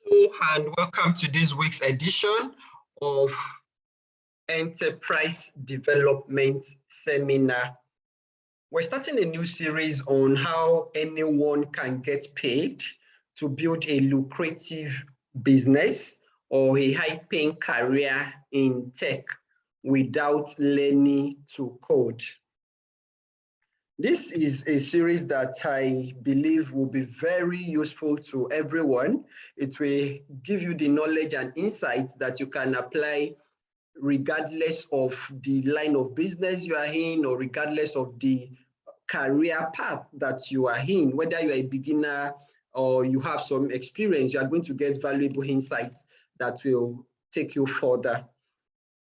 Hello and welcome to this week's edition of Enterprise Development Seminar. We're starting a new series on how anyone can get paid to build a lucrative business or a high-paying career in tech without learning to code. This is a series that I believe will be very useful to everyone. It will give you the knowledge and insights that you can apply regardless of the line of business you are in or regardless of the career path that you are in. Whether you are a beginner or you have some experience, you are going to get valuable insights that will take you further.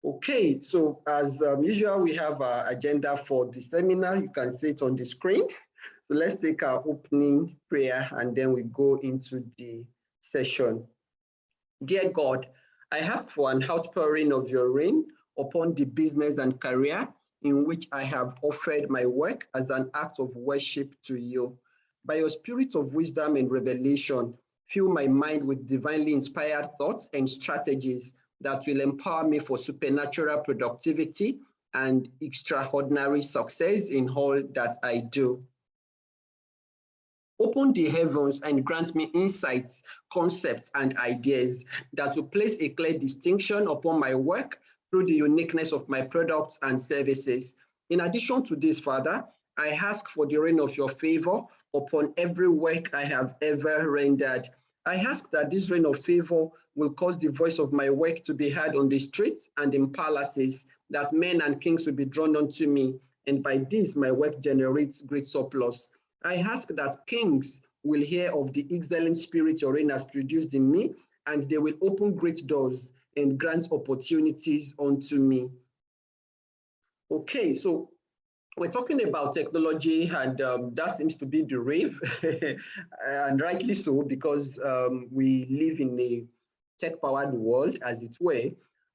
Okay, so as usual, we have our agenda for the seminar. You can see it on the screen. So let's take our opening prayer and then we go into the session. Dear God, I ask for an outpouring of your rain upon the business and career in which I have offered my work as an act of worship to you. By your spirit of wisdom and revelation, fill my mind with divinely inspired thoughts and strategies that will empower me for supernatural productivity and extraordinary success in all that I do. Open the heavens and grant me insights, concepts, and ideas that will place a clear distinction upon my work through the uniqueness of my products and services. In addition to this, Father, I ask for the rain of your favor upon every work I have ever rendered. I ask that this rain of favor will cause the voice of my work to be heard on the streets and in palaces, that men and kings will be drawn unto me, and by this my work generates great surplus. I ask that kings will hear of the excellent spirit your reign has produced in me, and they will open great doors and grant opportunities unto me. Okay, so we're talking about technology, and that seems to be the rave, and rightly so, because we live in a tech-powered world, as it were.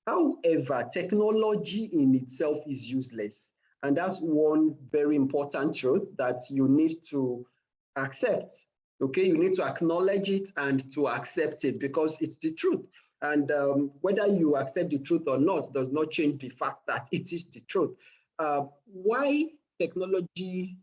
However, technology in itself is useless. And that's one very important truth that you need to accept. Okay, you need to acknowledge it and to accept it because it's the truth. And whether you accept the truth or not does not change the fact that it is the truth. Why technology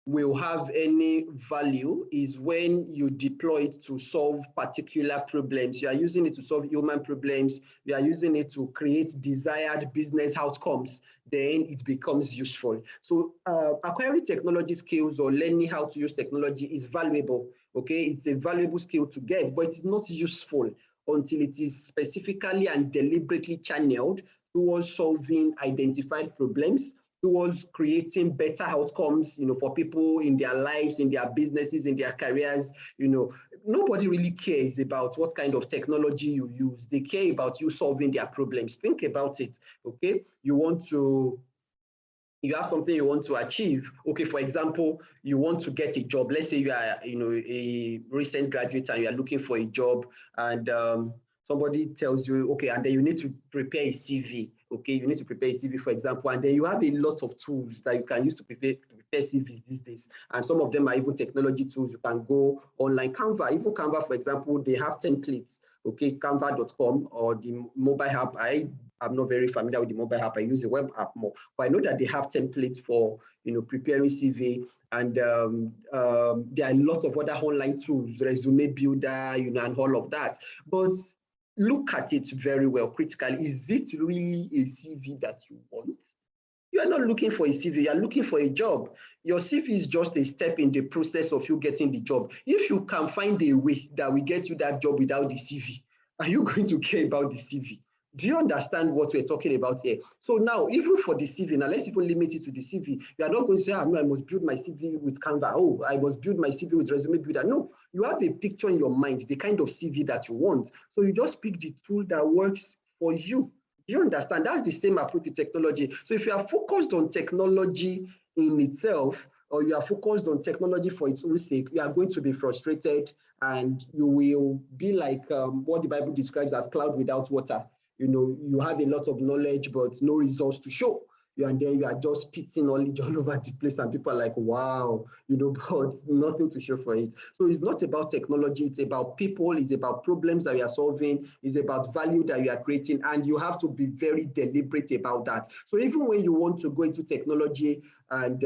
will have any value is when you deploy it to solve particular problems. You are using it to solve human problems. You are using it to create desired business outcomes. Then it becomes useful. So acquiring technology skills or learning how to use technology is valuable. Okay, it's a valuable skill to get, but it's not useful until it is specifically and deliberately channeled towards solving identified problems, towards creating better outcomes, for people in their lives, in their businesses, in their careers. Nobody really cares about what kind of technology you use. They care about you solving their problems. Think about it, okay? You have something you want to achieve. Okay, for example, you want to get a job. Let's say you are, a recent graduate and you are looking for a job, and somebody tells you, okay, and then you need to prepare a CV. Okay, you need to prepare a CV, for example, and then you have a lot of tools that you can use to prepare CVs these days. And some of them are even technology tools. You can go online. Even Canva, for example, they have templates. Okay, canva.com or the mobile app. I'm not very familiar with the mobile app. I use the web app more, but I know that they have templates for preparing CV, and there are lots of other online tools, resume builder, and all of that. But look at it very well critically. Is it really a CV that you want? You are not looking for a CV, you are looking for a job. Your CV is just a step in the process of you getting the job. If you can find a way that will get you that job without the CV, are you going to care about the CV? Do you understand what we're talking about here? So now, even for the CV, now let's even limit it to the CV. You are not going to say, no, I must build my CV with Canva. Oh, I must build my CV with Resume Builder. No, you have a picture in your mind, the kind of CV that you want. So you just pick the tool that works for you. Do you understand? That's the same approach to technology. So if you are focused on technology in itself, or you are focused on technology for its own sake, you are going to be frustrated and you will be like what the Bible describes as cloud without water. You have a lot of knowledge, but no results to show. and then you are just spitting knowledge all over the place, and people are like, wow, but nothing to show for it. So it's not about technology, it's about people, it's about problems that you are solving, it's about value that you are creating, and you have to be very deliberate about that. So even when you want to go into technology and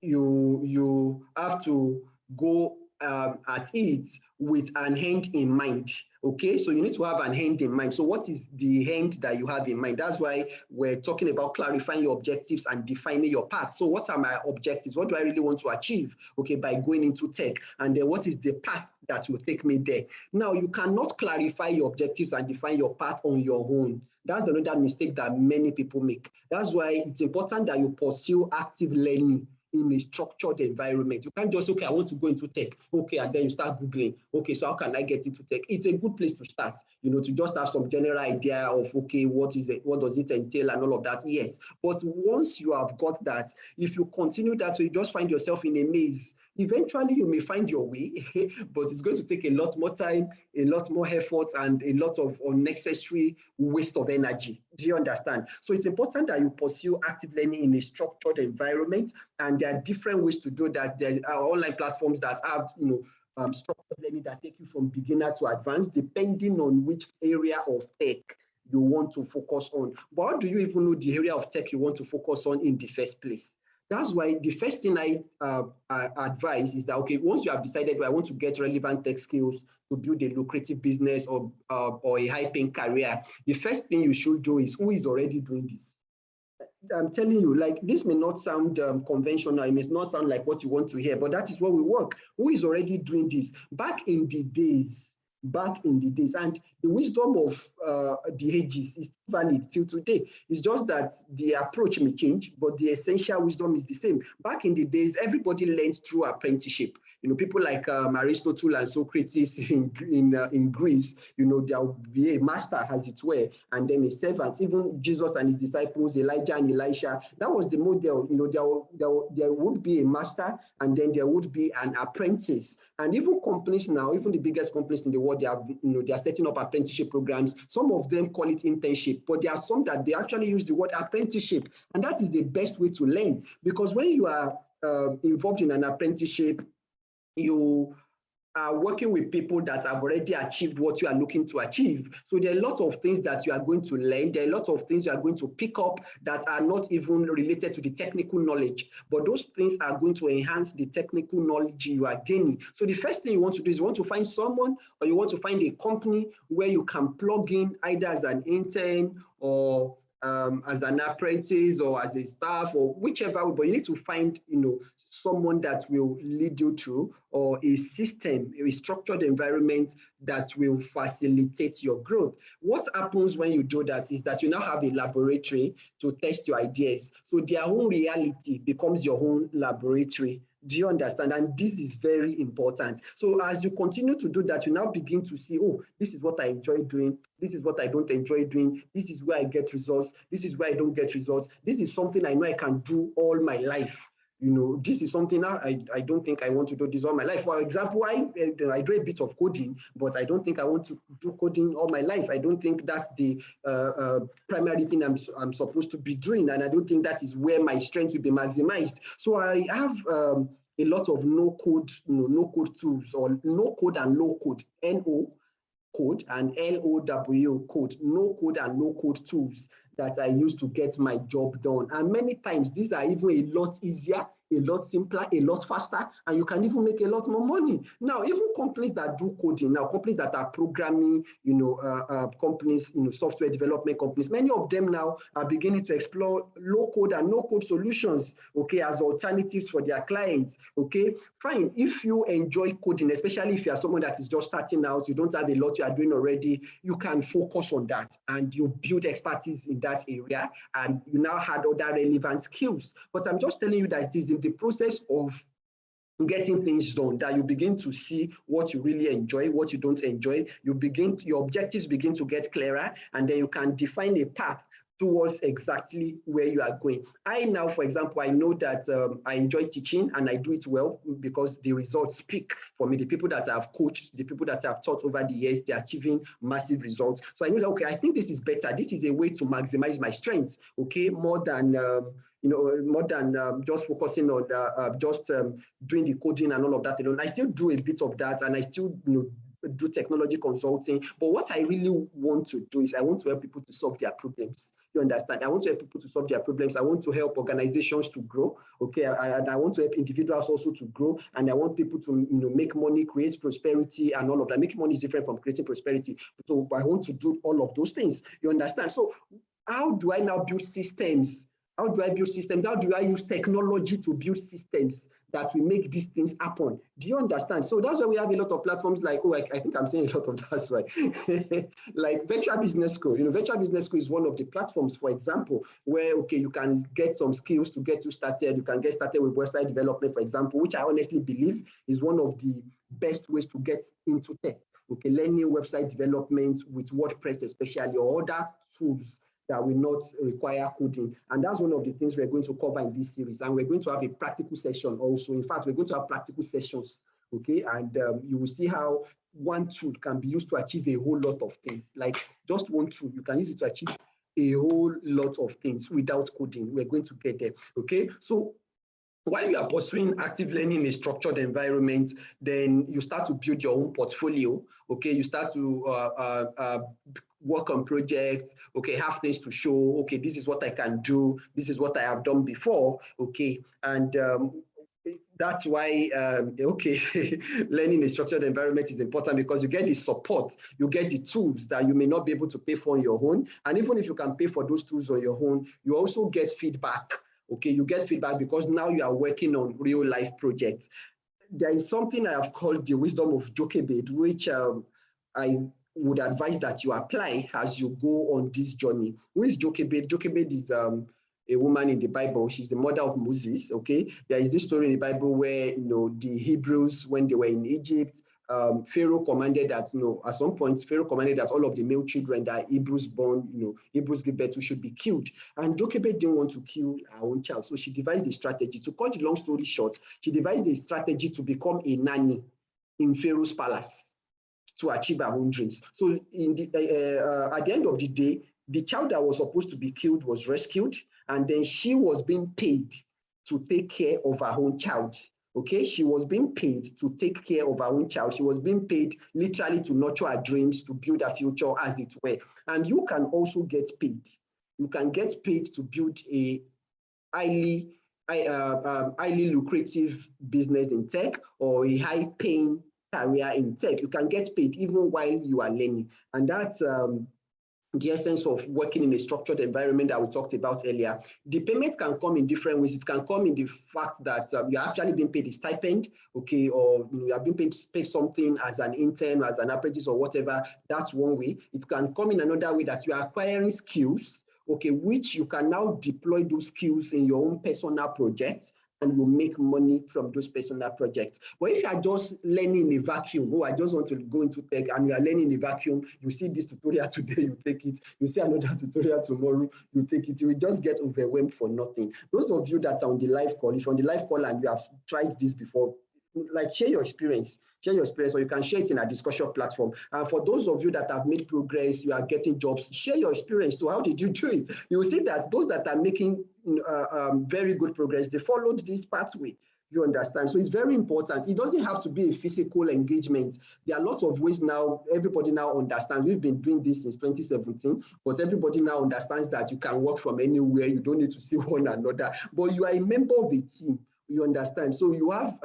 you have to go at it with an end in mind. Okay, so you need to have an end in mind. So what is the end that you have in mind? That's why we're talking about clarifying your objectives and defining your path. So what are my objectives? What do I really want to achieve, okay, by going into tech? And then what is the path that will take me there? Now, you cannot clarify your objectives and define your path on your own. That's another mistake that many people make. That's why it's important that you pursue active learning in a structured environment. You can't just, okay, I want to go into tech. Okay, and then you start Googling. Okay, so how can I get into tech? It's a good place to start, to just have some general idea of, okay, what is it, what does it entail and all of that. Yes, but once you have got that, if you continue that, so you just find yourself in a maze. Eventually, you may find your way, but it's going to take a lot more time, a lot more effort, and a lot of unnecessary waste of energy. Do you understand? So it's important that you pursue active learning in a structured environment, and there are different ways to do that. There are online platforms that have, structured learning that take you from beginner to advanced, depending on which area of tech you want to focus on. But how do you even know the area of tech you want to focus on in the first place? That's why the first thing I advise is that, okay, once you have decided, I want to get relevant tech skills to build a lucrative business or a high-paying career, the first thing you should do is, who is already doing this? I'm telling you, like, this may not sound conventional, it may not sound like what you want to hear, but that is what we work. Who is already doing this? Back in the days, and the wisdom of the ages is valid till today. It's just that the approach may change, but the essential wisdom is the same. Back in the days, everybody learned through apprenticeship. People like Aristotle and Socrates in Greece, there will be a master, as it were, and then a servant. Even Jesus and his disciples, Elijah and Elisha, that was the model. There would be a master, and then there would be an apprentice. And even companies now, even the biggest companies in the world, they are setting up apprenticeship programs. Some of them call it internship, but there are some that they actually use the word apprenticeship, and that is the best way to learn, because when you are involved in an apprenticeship, you are working with people that have already achieved what you are looking to achieve. So there are a lot of things that you are going to learn. There are a lot of things you are going to pick up that are not even related to the technical knowledge, but those things are going to enhance the technical knowledge you are gaining. So the first thing you want to do is you want to find someone, or you want to find a company where you can plug in either as an intern or as an apprentice or as a staff or whichever, but you need to find, someone that will lead you through, or a system, a structured environment that will facilitate your growth. What happens when you do that is that you now have a laboratory to test your ideas. So their own reality becomes your own laboratory. Do you understand? And this is very important. So as you continue to do that, you now begin to see, oh, this is what I enjoy doing. This is what I don't enjoy doing. This is where I get results. This is where I don't get results. This is something I know I can do all my life. This is something I don't think I want to do this all my life. For example, I do a bit of coding, but I don't think I want to do coding all my life. I don't think that's the primary thing I'm supposed to be doing, and I don't think that is where my strength will be maximized. So I have a lot of no-code tools, or no-code and low-code, NO code and LOW code, no-code and low-code tools that I use to get my job done. And many times these are even a lot easier, a lot simpler, a lot faster, and you can even make a lot more money. Now, even companies that do coding, now companies that are programming, companies, software development companies, many of them now are beginning to explore low code and no code solutions, okay, as alternatives for their clients, okay. Fine, if you enjoy coding, especially if you are someone that is just starting out, you don't have a lot you are doing already, you can focus on that and you build expertise in that area, and you now had other relevant skills. But I'm just telling you that it is in the process of getting things done that you begin to see what you really enjoy, what you don't enjoy. Your objectives begin to get clearer, and then you can define a path towards exactly where you are going. I now, for example, I know that I enjoy teaching and I do it well because the results speak for me. The people that I've coached, the people that I've taught over the years, they're achieving massive results. So I know that, okay, I think this is better. This is a way to maximize my strengths, okay, more than just focusing on just doing the coding and all of that alone. I still do a bit of that, and I still do technology consulting. But what I really want to do is I want to help people to solve their problems. You understand? I want to help people to solve their problems. I want to help organizations to grow. Okay, and I want to help individuals also to grow. And I want people to make money, create prosperity, and all of that. Making money is different from creating prosperity. So I want to do all of those things. You understand? So how do I now build systems? How do I build systems? How do I use technology to build systems that will make these things happen? Do you understand? So that's why we have a lot of platforms like, I think I'm saying a lot of that's right. Like Virtual Business School. Virtual Business School is one of the platforms, for example, where, okay, you can get some skills to get you started. You can get started with website development, for example, which I honestly believe is one of the best ways to get into tech. Okay, learning website development with WordPress especially, or other tools that will not require coding. And that's one of the things we're going to cover in this series. And we're going to have a practical session also. In fact, we're going to have practical sessions, okay? And you will see how one tool can be used to achieve a whole lot of things. Like just one tool, you can use it to achieve a whole lot of things without coding. We're going to get there, okay? So while you are pursuing active learning in a structured environment, then you start to build your own portfolio, okay? You start to work on projects, okay, have things to show, okay, this is what I can do, this is what I have done before, okay, and that's why, learning a structured environment is important, because you get the support, you get the tools that you may not be able to pay for on your own, and even if you can pay for those tools on your own, you also get feedback, okay, you get feedback because now you are working on real life projects. There is something I have called the wisdom of Jochebed, which I would advise that you apply as you go on this journey. Who is Jochebed? Jochebed is a woman in the Bible. She's the mother of Moses, okay? There is this story in the Bible where, the Hebrews, when they were in Egypt, Pharaoh commanded that, at some point, Pharaoh commanded that all of the male children that Hebrews born, Hebrews give birth to should be killed. And Jochebed didn't want to kill her own child. So she devised a strategy. To cut the long story short, she devised a strategy to become a nanny in Pharaoh's palace to achieve her own dreams. So at the end of the day, the child that was supposed to be killed was rescued, and then she was being paid to take care of her own child. Okay, she was being paid to take care of her own child. She was being paid literally to nurture her dreams, to build her future, as it were. And you can also get paid. You can get paid to build a highly lucrative business in tech, or a high-paying career in tech. You can get paid even while you are learning. And that's the essence of working in a structured environment that we talked about earlier. The payment can come in different ways. It can come in the fact that you're actually being paid a stipend, okay, or you are being paid something as an intern, as an apprentice, or whatever. That's one way. It can come in another way, that you are acquiring skills, okay, which you can now deploy those skills in your own personal projects, and will make money from those personal projects. But if you are just learning in a vacuum, I just want to go into tech, and you are learning in a vacuum, you see this tutorial today, you take it, you see another tutorial tomorrow, you take it, you will just get overwhelmed for nothing. Those of you that are on the live call, if you're on the live call and you have tried this before, like, share your experience, or you can share it in a discussion platform. And for those of you that have made progress, you are getting jobs, share your experience too. How did you do it? You will see that those that are making very good progress, they followed this pathway. You understand? So it's very important. It doesn't have to be a physical engagement. There are lots of ways now. Everybody now understands. We've been doing this since 2017, but everybody now understands that you can work from anywhere. You don't need to see one another, but you are a member of a team. You understand? So you have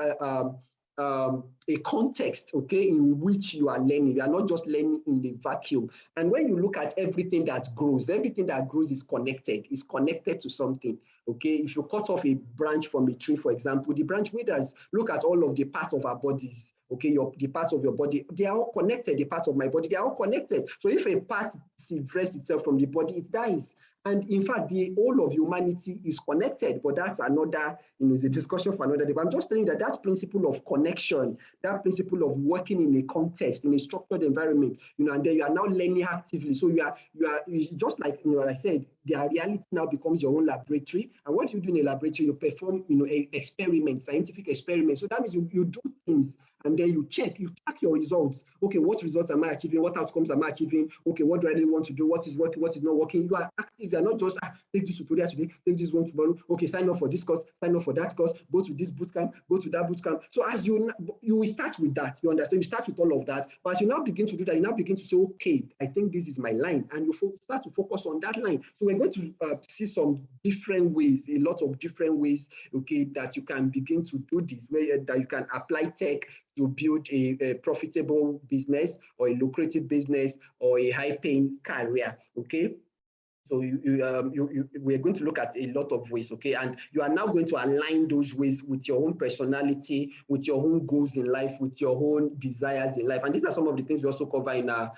a context, okay, in which you are learning. You are not just learning in a vacuum. And when you look at everything that grows is connected to something, okay? If you cut off a branch from a tree, for example, the branch withers. Look at all of the parts of our bodies, okay, the parts of your body, they are all connected. The parts of my body, they are all connected. So if a part separates itself from the body, it dies. And in fact, the whole of humanity is connected, but that's another it's a discussion for another day. But I'm just telling you that that principle of connection, that principle of working in a context, in a structured environment, and then you are now learning actively. So you are just like, like I said, their reality now becomes your own laboratory. And what you do in a laboratory, you perform, experiments, scientific experiments. So that means you do things, and then you track your results. Okay, what results am I achieving? What outcomes am I achieving? Okay, what do I really want to do? What is working? What is not working? You are active. You are not just take this tutorial today, take this one tomorrow. Okay, sign up for this course, sign up for that course, go to this bootcamp, go to that bootcamp. So as you will start with that, you understand? You start with all of that. But as you now begin to do that, you now begin to say, okay, I think this is my line, and you start to focus on that line. So we're going to see some different ways, a lot of different ways, okay, that you can begin to do this, where that you can apply tech to build a profitable business or a lucrative business or a high-paying career, okay? So we're going to look at a lot of ways, okay? And you are now going to align those ways with your own personality, with your own goals in life, with your own desires in life. And these are some of the things we also cover in our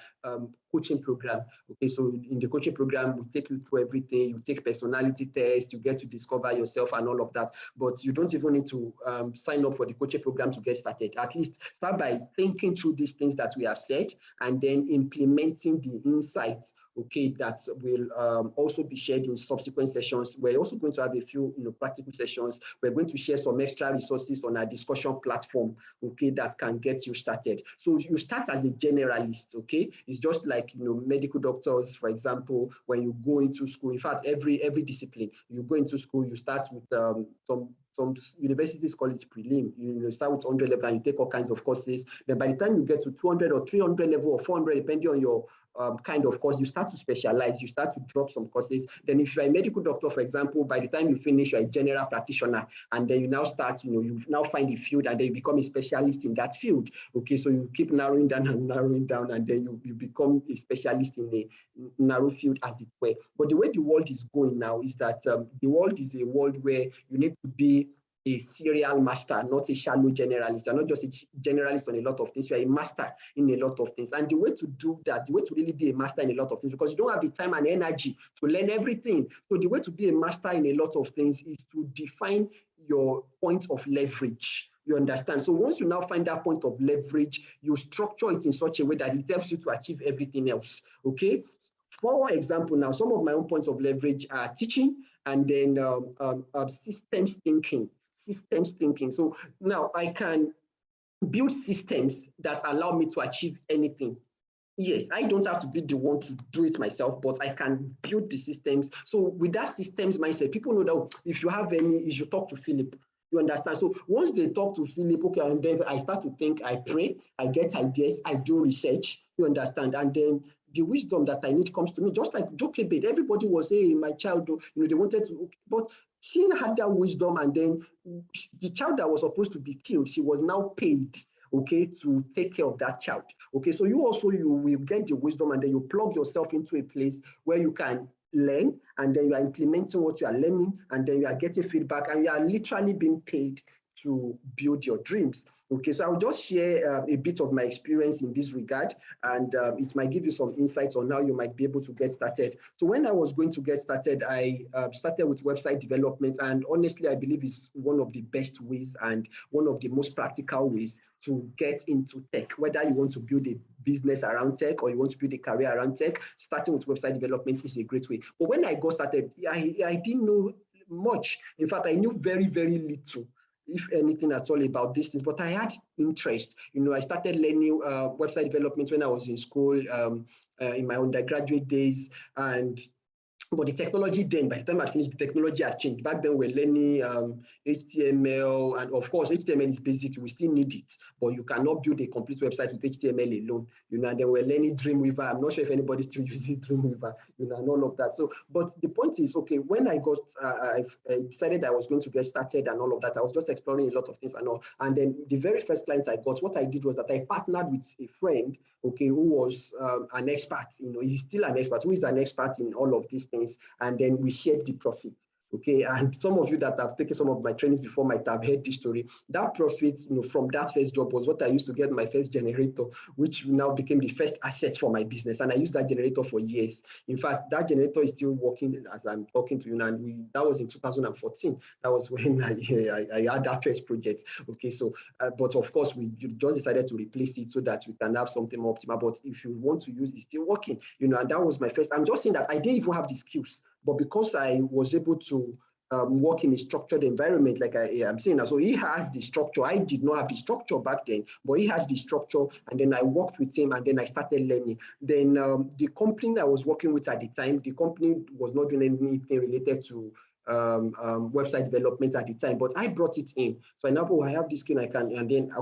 coaching program. Okay, so in the coaching program, we take you through everything. You take personality tests, you get to discover yourself and all of that. But you don't even need to sign up for the coaching program to get started. At least start by thinking through these things that we have said, and then implementing the insights, okay, that will also be shared in subsequent sessions. We're also going to have a few practical sessions. We're going to share some extra resources on our discussion platform, okay, that can get you started. So you start as a generalist, okay? It's just like medical doctors, for example, when you go into school. In fact, every discipline, you go into school, you start with some universities call it prelim. You start with 100 level and you take all kinds of courses. Then by the time you get to 200 or 300 level or 400, depending on your kind of course, you start to specialize, you start to drop some courses. Then if you're a medical doctor, for example, by the time you finish, you're a general practitioner, and then you now start, you now find a field, and then you become a specialist in that field. Okay, so you keep narrowing down, and then you become a specialist in a narrow field, as it were. But the way the world is going now is that the world is a world where you need to be a serial master, not a shallow generalist. You're not just a generalist on a lot of things, you're a master in a lot of things. And the way to do that, the way to really be a master in a lot of things, because you don't have the time and energy to learn everything. So the way to be a master in a lot of things is to define your point of leverage. You understand? So once you now find that point of leverage, you structure it in such a way that it helps you to achieve everything else. Okay? For example, now, some of my own points of leverage are teaching, and then systems thinking. So now I can build systems that allow me to achieve anything. Yes, I don't have to be the one to do it myself, but I can build the systems. So with that systems mindset, people know that if you have any issue, talk to Philip. You understand? So once they talk to Philip, okay, and then I start to think, I pray, I get ideas, I do research, you understand? And then the wisdom that I need comes to me, just like Jochebed. Everybody was saying, my child, they wanted to, but she had that wisdom, and then the child that was supposed to be killed, she was now paid, okay, to take care of that child. Okay, so you will get the wisdom, and then you plug yourself into a place where you can learn, and then you are implementing what you are learning, and then you are getting feedback, and you are literally being paid to build your dreams. Okay, so I'll just share a bit of my experience in this regard, and it might give you some insights on how you might be able to get started. So when I was going to get started, I started with website development, and honestly, I believe it's one of the best ways and one of the most practical ways to get into tech. Whether you want to build a business around tech or you want to build a career around tech, starting with website development is a great way. But when I got started, I didn't know much. In fact, I knew very, very little, if anything at all, about these things, but I had interest. I started learning website development when I was in school, in my undergraduate days, but the technology then, by the time I finished, the technology had changed. Back then, we're learning HTML, and of course, HTML is basic. We still need it, but you cannot build a complete website with HTML alone. And then we're learning Dreamweaver. I'm not sure if anybody still uses Dreamweaver, and all of that. So, but the point is, okay, when I got, I decided I was going to get started and all of that, I was just exploring a lot of things and all. And then the very first client I got, what I did was that I partnered with a friend, okay, who was an expert. He's still an expert, who is an expert in all of these things, and then we shared the profit. Okay, and some of you that have taken some of my trainings before might have heard this story. That profit, from that first job was what I used to get my first generator, which now became the first asset for my business. And I used that generator for years. In fact, that generator is still working as I'm talking to you now. And that was in 2014. That was when I had that first project. Okay, so but of course we just decided to replace it so that we can have something more optimal. But if you want to use, it's still working. And that was my first. I'm just saying that I didn't even have the skills. But because I was able to work in a structured environment, like I'm saying, so he has the structure. I did not have the structure back then, but he has the structure. And then I worked with him, and then I started learning. Then the company I was working with at the time, the company was not doing anything related to website development at the time, but I brought it in. So I have this skill, I can, and then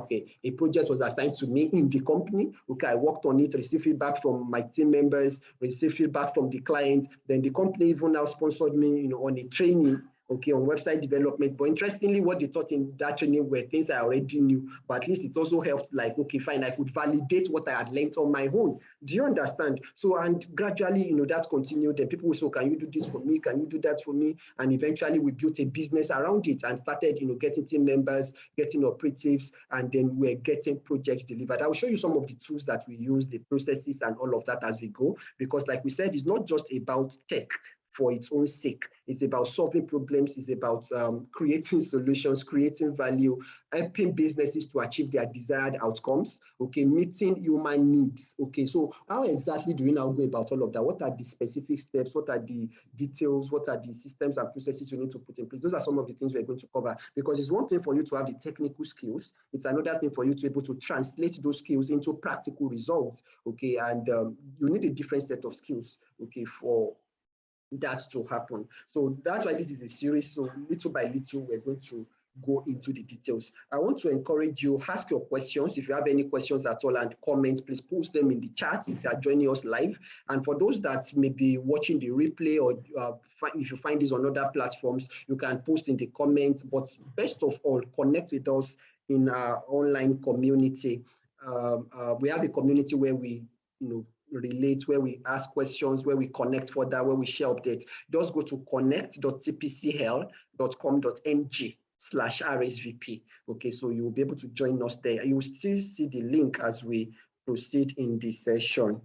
a project was assigned to me in the company. Okay, I worked on it, received feedback from my team members, received feedback from the client. Then the company even now sponsored me, on a training. Okay, on website development. But interestingly, what they taught in that training were things I already knew, but at least it also helped, like, okay, fine, I could validate what I had learned on my own. Do you understand? So, and gradually, that continued. Then people will say, can you do this for me? Can you do that for me? And eventually we built a business around it and started, getting team members, getting operatives, and then we're getting projects delivered. I will show you some of the tools that we use, the processes and all of that as we go, because like we said, it's not just about tech for its own sake. It's about solving problems. It's about creating solutions, creating value, helping businesses to achieve their desired outcomes, okay, meeting human needs. Okay, so how exactly do we now go about all of that? What are the specific steps? What are the details? What are the systems and processes you need to put in place? Those are some of the things we're going to cover, because it's one thing for you to have the technical skills. It's another thing for you to be able to translate those skills into practical results, okay, and you need a different set of skills, okay, for that to happen. So that's why this is a series. So little by little, we're going to go into the details. I want to encourage you, ask your questions. If you have any questions at all and comments, please post them in the chat if you are joining us live. And for those that may be watching the replay, or if you find this on other platforms, you can post in the comments. But best of all, connect with us in our online community. We have a community where we, relate, where we ask questions, where we connect further, where we share updates. Just go to connect.tpcl.com.ng/RSVP. Okay, so you will be able to join us there. You will still see the link as we proceed in this session.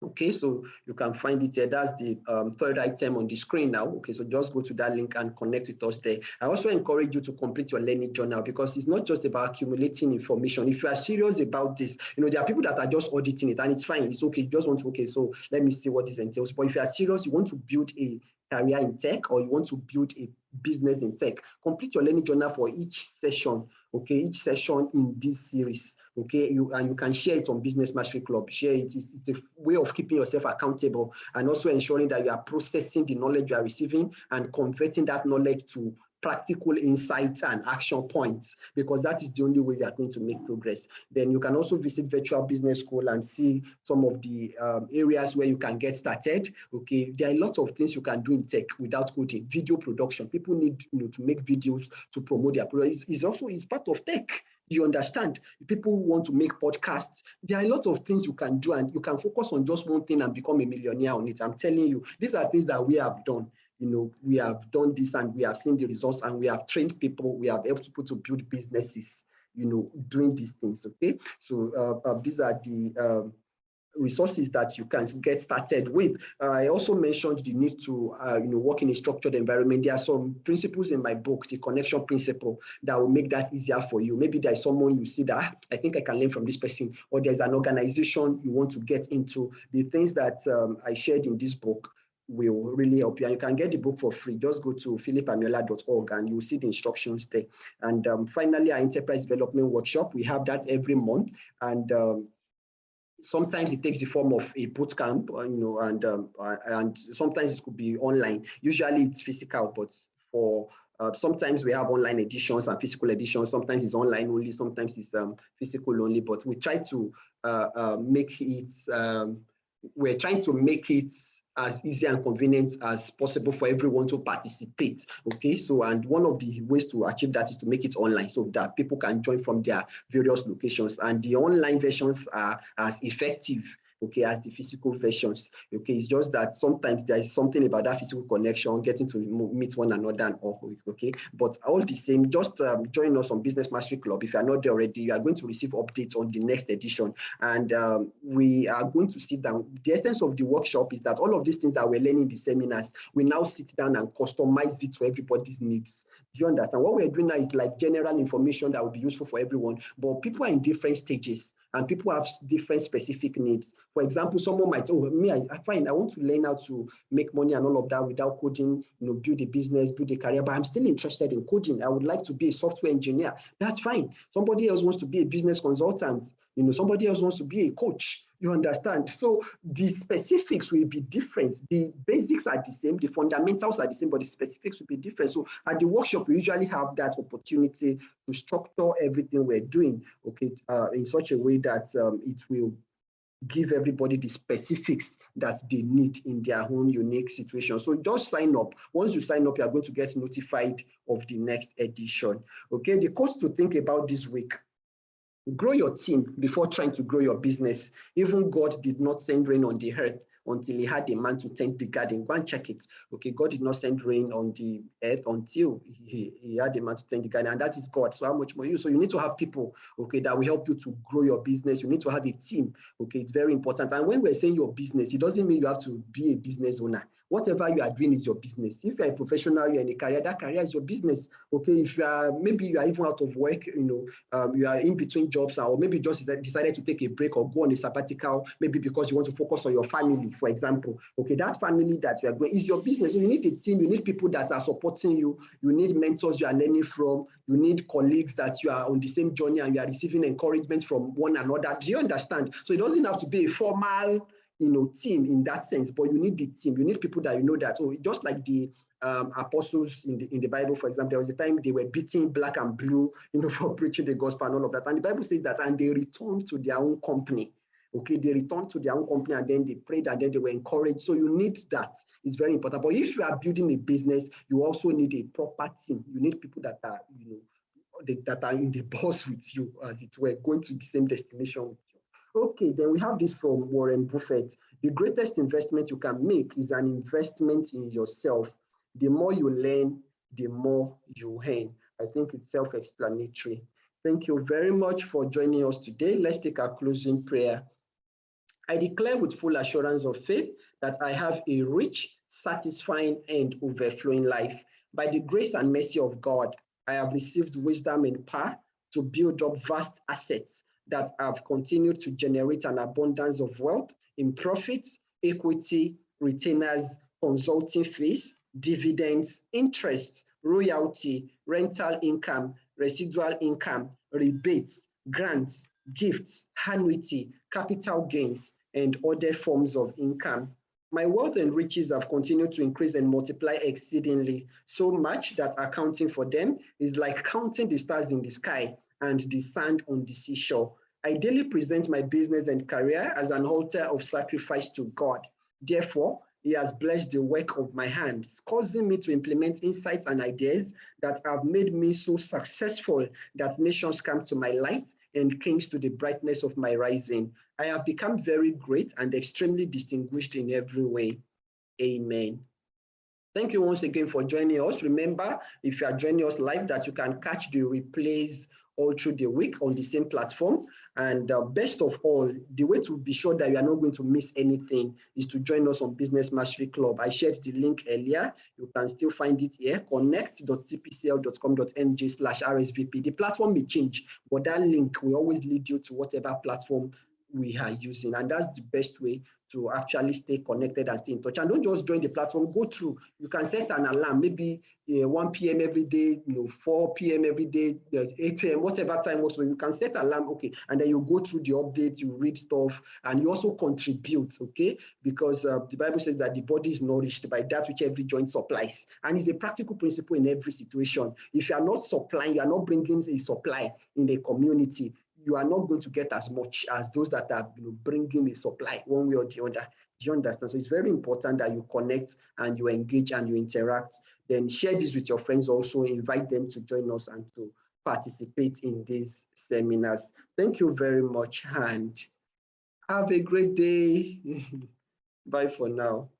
Okay, so you can find it there. That's the third item on the screen now. Okay, so just go to that link and connect with us there. I also encourage you to complete your learning journal, because it's not just about accumulating information. If you are serious about this, there are people that are just auditing it, and it's fine. It's okay. You just want to, okay, so let me see what this entails. But if you are serious, you want to build a career in tech, or you want to build a business in tech, complete your learning journal for each session. Okay, each session in this series. Okay, you can share it on Business Mastery Club. Share it. It's a way of keeping yourself accountable, and also ensuring that you are processing the knowledge you are receiving and converting that knowledge to practical insights and action points, because that is the only way you are going to make progress. Then you can also visit Virtual Business School and see some of the areas where you can get started. Okay, there are a lot of things you can do in tech without coding. Video production. People need to make videos to promote their products. It's part of tech. You understand? People want to make podcasts. There are a lot of things you can do, and you can focus on just one thing and become a millionaire on it. I'm telling you, these are things that we have done. We have done this, and we have seen the results, and we have trained people. We have helped people to build businesses, doing these things. Okay, so these are the resources that you can get started with. I also mentioned the need to work in a structured environment. There are some principles in my book, the connection principle, that will make that easier for you. Maybe there's someone you see that I think I can learn from this person, or there's an organization you want to get into. The things that I shared in this book will really help you. And you can get the book for free. Just go to philipamiola.org and you'll see the instructions there. And finally, our enterprise development workshop, we have that every month. And sometimes it takes the form of a boot camp, and sometimes it could be online. Usually it's physical, but for sometimes we have online editions and physical editions. Sometimes it's online only, sometimes it's physical only. But we try to make it. We're trying to make it as easy and convenient as possible for everyone to participate. Okay, so and one of the ways to achieve that is to make it online, so that people can join from their various locations, and the online versions are as effective. okay, as the physical versions. Okay, it's just that sometimes there is something about that physical connection, getting to meet one another and all. Okay, but all the same, just join us on Business Mastery Club. If you are not there already, you are going to receive updates on the next edition, and we are going to sit down. The essence of the workshop is that all of these things that we're learning in the seminars, we now sit down and customize it to everybody's needs. Do you understand? What we're doing now is like general information that will be useful for everyone, but people are in different stages and people have different specific needs. For example, someone might, oh, me, I find I want to learn how to make money and all of that without coding, build a business, build a career, but I'm still interested in coding. I would like to be a software engineer. That's fine. Somebody else wants to be a business consultant. Somebody else wants to be a coach. You understand? So the specifics will be different. The basics are the same, the fundamentals are the same, but the specifics will be different. So at the workshop, we usually have that opportunity to structure everything we're doing, okay, in such a way that it will give everybody the specifics that they need in their own unique situation. So just sign up. Once you sign up, you are going to get notified of the next edition. Okay, the course to think about this week: grow your team before trying to grow your business. Even God did not send rain on the earth until he had a man to tend the garden. Go and check it. Okay, God did not send rain on the earth until he had a man to tend the garden, and that is God. So how much more you? So you need to have people, okay, that will help you to grow your business. You need to have a team. Okay, it's very important. And when we're saying your business, it doesn't mean you have to be a business owner. Whatever you are doing is your business. If you're a professional, you're in a career, that career is your business. Okay, if you are, maybe you are even out of work, you are in between jobs, or maybe just decided to take a break or go on a sabbatical, maybe because you want to focus on your family, for example. Okay, that family that you are going is your business. So you need a team, you need people that are supporting you, you need mentors you are learning from, you need colleagues that you are on the same journey and you are receiving encouragement from one another. Do you understand? So it doesn't have to be a formal team in that sense, but you need the team. You need people that that, oh, just like the apostles in the Bible, for example, there was a time they were beating black and blue, for preaching the gospel and all of that. And the Bible says that, and they returned to their own company. Okay, they returned to their own company and then they prayed and then they were encouraged. So you need that. It's very important. But if you are building a business, you also need a proper team. You need people that are, that are in the bus with you, as it were, going to the same destination with you. Okay, then we have this from Warren Buffett. The greatest investment you can make is an investment in yourself. The more you learn, the more you earn. I think it's self-explanatory. Thank you very much for joining us today. Let's take our closing prayer. I declare with full assurance of faith that I have a rich, satisfying, and overflowing life. By the grace and mercy of God, I have received wisdom and power to build up vast assets that have continued to generate an abundance of wealth in profits, equity, retainers, consulting fees, dividends, interest, royalty, rental income, residual income, rebates, grants, gifts, annuity, capital gains, and other forms of income. My wealth and riches have continued to increase and multiply exceedingly, so much that accounting for them is like counting the stars in the sky and the sand on the seashore. I daily present my business and career as an altar of sacrifice to God. Therefore, he has blessed the work of my hands, causing me to implement insights and ideas that have made me so successful that nations come to my light and kings to the brightness of my rising. I have become very great and extremely distinguished in every way. Amen. Thank you once again for joining us. Remember, if you are joining us live, that you can catch the replays all through the week on the same platform. And best of all, the way to be sure that you are not going to miss anything is to join us on Business Mastery Club. I shared the link earlier. You can still find it here, connect.tpcl.com.ng/RSVP. The platform may change, but that link will always lead you to whatever platform we are using. And that's the best way to actually stay connected and stay in touch. And don't just join the platform, go through. You can set an alarm, maybe 1 p.m. every day, 4 p.m. every day, there's 8 a.m., whatever time also. You can set alarm, okay, and then you go through the updates, you read stuff, and you also contribute, okay, because the Bible says that the body is nourished by that which every joint supplies. And it's a practical principle in every situation. If you are not supplying, you are not bringing a supply in a community, you are not going to get as much as those that are bringing a supply one way or the other. Do you understand? So it's very important that you connect and you engage and you interact. Then share this with your friends also. Invite them to join us and to participate in these seminars. Thank you very much, and Have a great day. Bye for now.